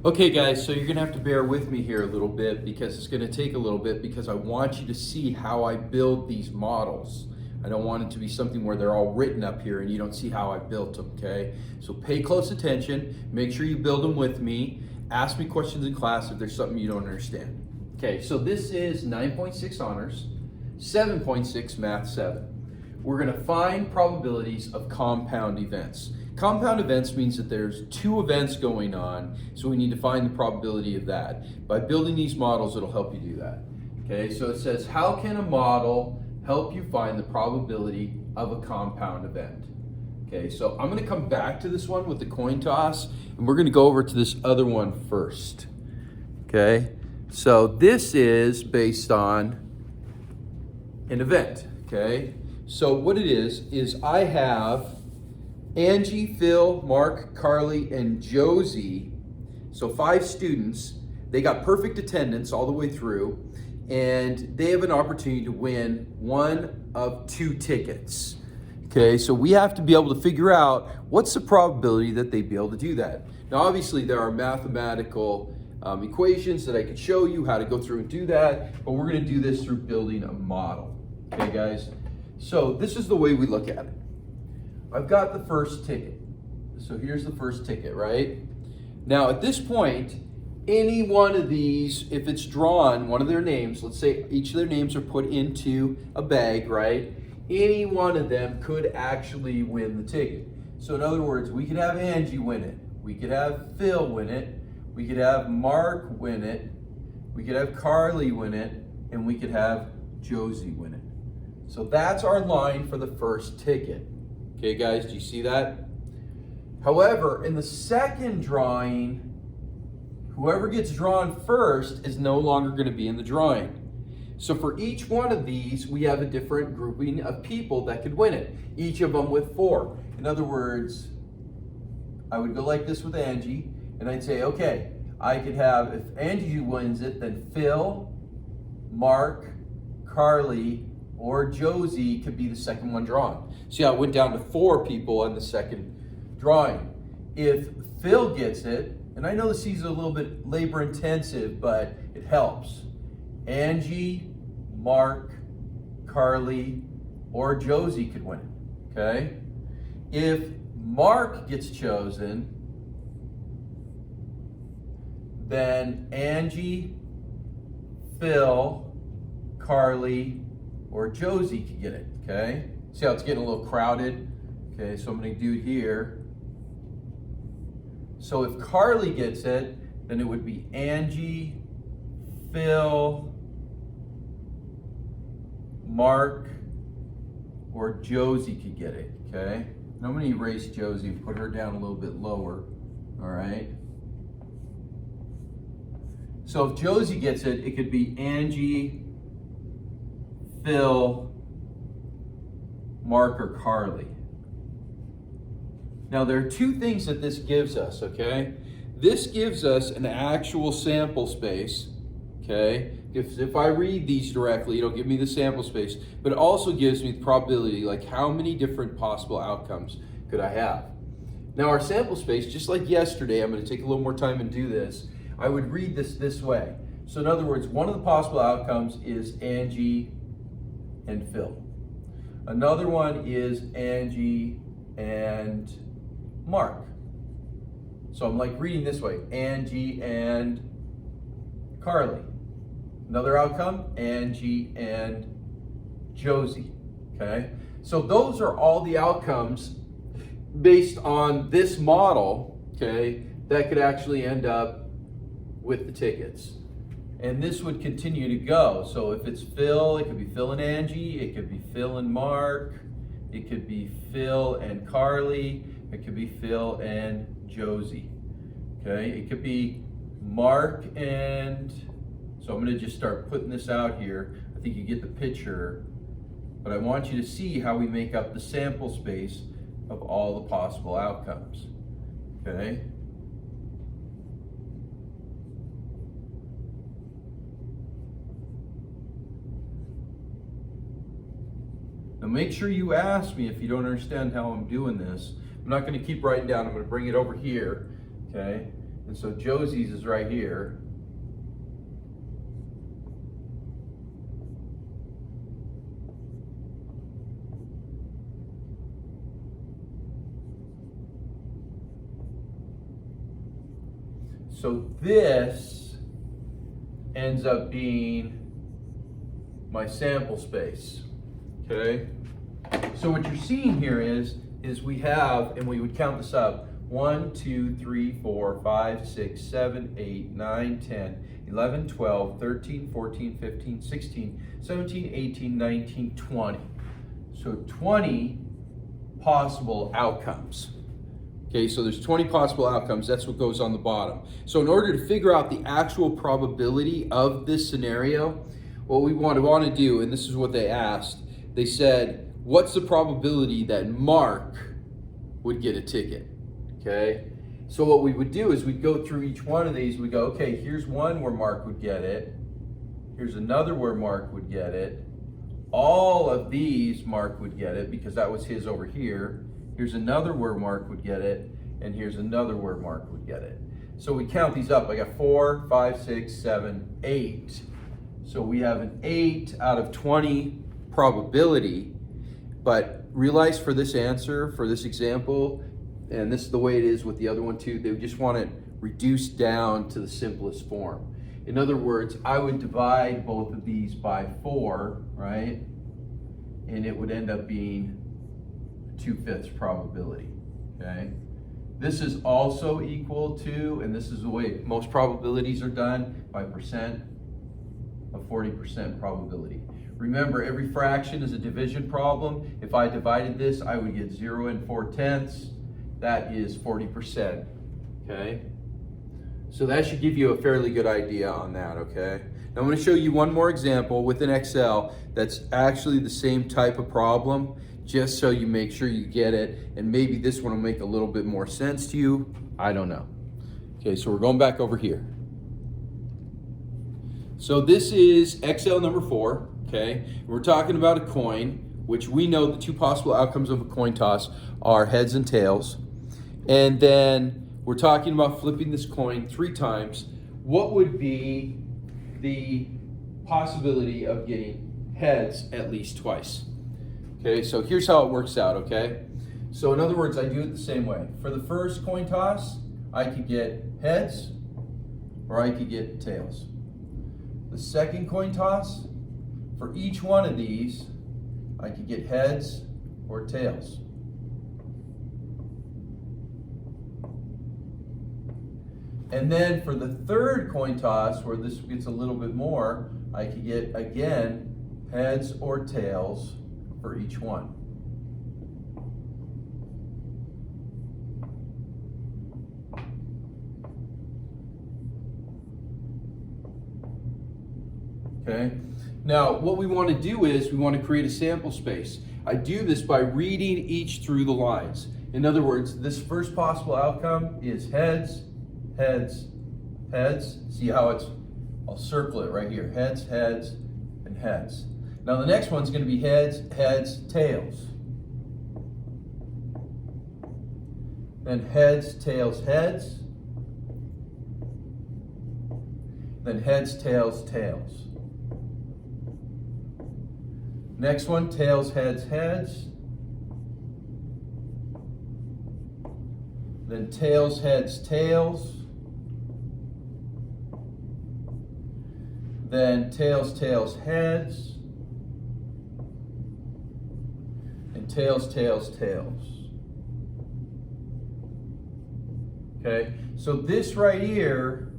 Okay guys, so you're gonna have to bear with me here a little bit because it's gonna take a little bit because I want you to see how I build these models. I don't want it to be something where they're all written up here and you don't see how I built them, okay? So pay close attention, make sure you build them with me, ask me questions in class if there's something you don't understand. Okay, so this is 9.6 honors, 7.6 math 7. We're gonna find probabilities of compound events. Compound events means that there's two events going on, so we need to find the probability of that. By building these models, it'll help you do that. Okay, so it says, how can a model help you find the probability of a compound event? Okay, so I'm gonna come back to this one with the coin toss, and we're gonna go over to this other one first. Okay, so this is based on an event, okay? So what it is I have Angie, Phil, Mark, Carly, and Josie, so 5 students. They got perfect attendance all the way through, and they have an opportunity to win one of 2 tickets. Okay, so we have to be able to figure out what's the probability that they'd be able to do that. Now, obviously, there are mathematical equations that I could show you how to go through and do that, but we're gonna do this through building a model. Okay, guys? So this is the way we look at it. I've got the first ticket. So here's the first ticket, right? Now at this point, any one of these, if it's drawn, one of their names, let's say each of their names are put into a bag, right? Any one of them could actually win the ticket. So in other words, we could have Angie win it. We could have Phil win it. We could have Mark win it. We could have Carly win it. And we could have Josie win it. So that's our line for the first ticket. Okay, guys, do you see that? However, in the second drawing, whoever gets drawn first is no longer going to be in the drawing. So for each one of these, we have a different grouping of people that could win it, each of them with 4. In other words, I would go like this with Angie, and I'd say, okay, I could have, if Angie wins it, then Phil, Mark, Carly, or Josie could be the second one drawn. See how it went down to 4 people in the second drawing. If Phil gets it, and I know this is a little bit labor intensive, but it helps. Angie, Mark, Carly, or Josie could win it, okay? If Mark gets chosen, then Angie, Phil, Carly, or Josie could get it, okay? See how it's getting a little crowded? Okay, so I'm gonna do it here. So if Carly gets it, then it would be Angie, Phil, Mark, or Josie could get it, okay? And I'm gonna erase Josie and put her down a little bit lower, all right? So if Josie gets it, it could be Angie, Phil, Mark, or Carly. Now there are 2 things that this gives us, okay? This gives us an actual sample space, okay? If I read these directly, it'll give me the sample space, but it also gives me the probability, like how many different possible outcomes could I have? Now our sample space, just like yesterday, I'm gonna take a little more time and do this, I would read this way. So in other words, one of the possible outcomes is Angie and Phil. Another one is Angie and Mark. So I'm like reading this way, Angie and Carly. Another outcome, Angie and Josie, okay? So those are all the outcomes based on this model, okay, that could actually end up with the tickets. And this would continue to go. So if it's Phil, it could be Phil and Angie, it could be Phil and Mark, it could be Phil and Carly, it could be Phil and Josie, okay? It could be Mark and, so I'm gonna just start putting this out here. I think you get the picture, but I want you to see how we make up the sample space of all the possible outcomes, okay? Now make sure you ask me if you don't understand how I'm doing this. I'm not going to keep writing down. I'm going to bring it over here, okay? And so Josie's is right here. So this ends up being my sample space, okay? So what you're seeing here is we have, and we would count this up, 1, 2, 3, 4, 5, 6, 7, 8, 9, 10, 11, 12, 13, 14, 15, 16, 17, 18, 19, 20. So 20 possible outcomes. Okay, so there's 20 possible outcomes. That's what goes on the bottom. So in order to figure out the actual probability of this scenario, what we want to do, and this is what they asked, they said, what's the probability that Mark would get a ticket? Okay, so what we would do is we'd go through each one of these. We go, okay, here's one where Mark would get it. Here's another where Mark would get it. All of these Mark would get it because that was his over here. Here's another where Mark would get it, and here's another where Mark would get it. So we count these up. I got 4, 5, 6, 7, 8. So we have an 8 out of 20 probability, but realize for this answer, for this example, and this is the way it is with the other one too, they just want it reduced down to the simplest form. In other words, I would divide both of these by 4, right? And it would end up being 2/5 probability, okay? This is also equal to, and this is the way most probabilities are done, by percent of 40% probability. Remember, every fraction is a division problem. If I divided this, I would get 0 and 4/10. That is 40%, okay? So that should give you a fairly good idea on that, okay? Now I'm gonna show you one more example within Excel that's actually the same type of problem, just so you make sure you get it, and maybe this one will make a little bit more sense to you. I don't know. Okay, so we're going back over here. So this is Excel number 4, okay? We're talking about a coin, which we know the 2 possible outcomes of a coin toss are heads and tails. And then we're talking about flipping this coin 3 times. What would be the possibility of getting heads at least twice? Okay, so here's how it works out, okay? So in other words, I do it the same way. For the first coin toss, I could get heads or I could get tails. The second coin toss, for each one of these, I could get heads or tails. And then for the third coin toss, where this gets a little bit more, I could get, again, heads or tails for each one. Okay, now what we want to do is we want to create a sample space. I do this by reading each through the lines. In other words, this first possible outcome is heads, heads, heads. See how it's, I'll circle it right here. Heads, heads, and heads. Now the next one's going to be heads, heads, tails. Then heads, tails, heads. Then heads, tails, tails. Next one, tails, heads, heads. Then tails, heads, tails. Then tails, tails, heads. And tails, tails, tails. Okay, so this right here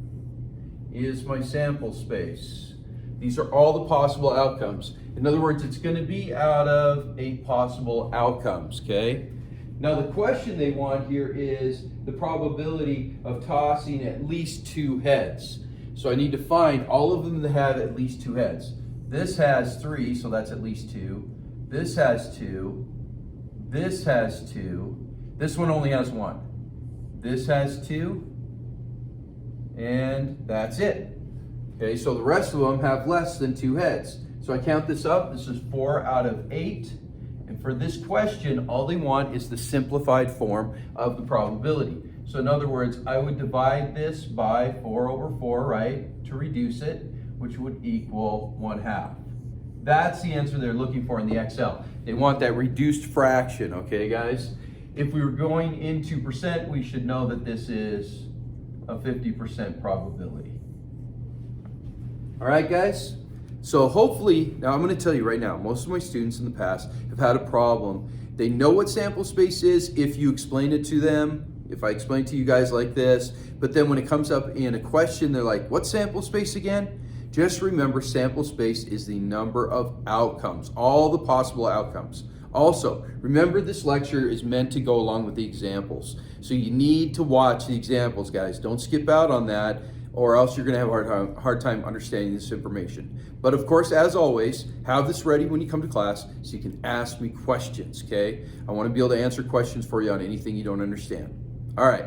is my sample space. These are all the possible outcomes. In other words, it's going to be out of 8 possible outcomes, okay? Now the question they want here is the probability of tossing at least 2 heads. So I need to find all of them that have at least 2 heads. This has 3, so that's at least 2. This has 2. This has 2. This one only has 1. This has 2. And that's it. Okay, so the rest of them have less than 2 heads. So I count this up. This is 4 out of 8. And for this question, all they want is the simplified form of the probability. So in other words, I would divide this by 4 over 4, right, to reduce it, which would equal 1/2. That's the answer they're looking for in the Excel. They want that reduced fraction, okay, guys? If we were going into percent, we should know that this is a 50% probability. All right, guys? So hopefully, now I'm going to tell you right now, most of my students in the past have had a problem. They know what sample space is if you explain it to them, if I explain to you guys like this, but then when it comes up in a question, they're like, what's sample space again? Just remember, sample space is the number of outcomes, all the possible outcomes. Also, remember this lecture is meant to go along with the examples. So you need to watch the examples, guys. Don't skip out on that, or else you're gonna have a hard time understanding this information. But of course, as always, have this ready when you come to class so you can ask me questions, okay? I wanna be able to answer questions for you on anything you don't understand. All right.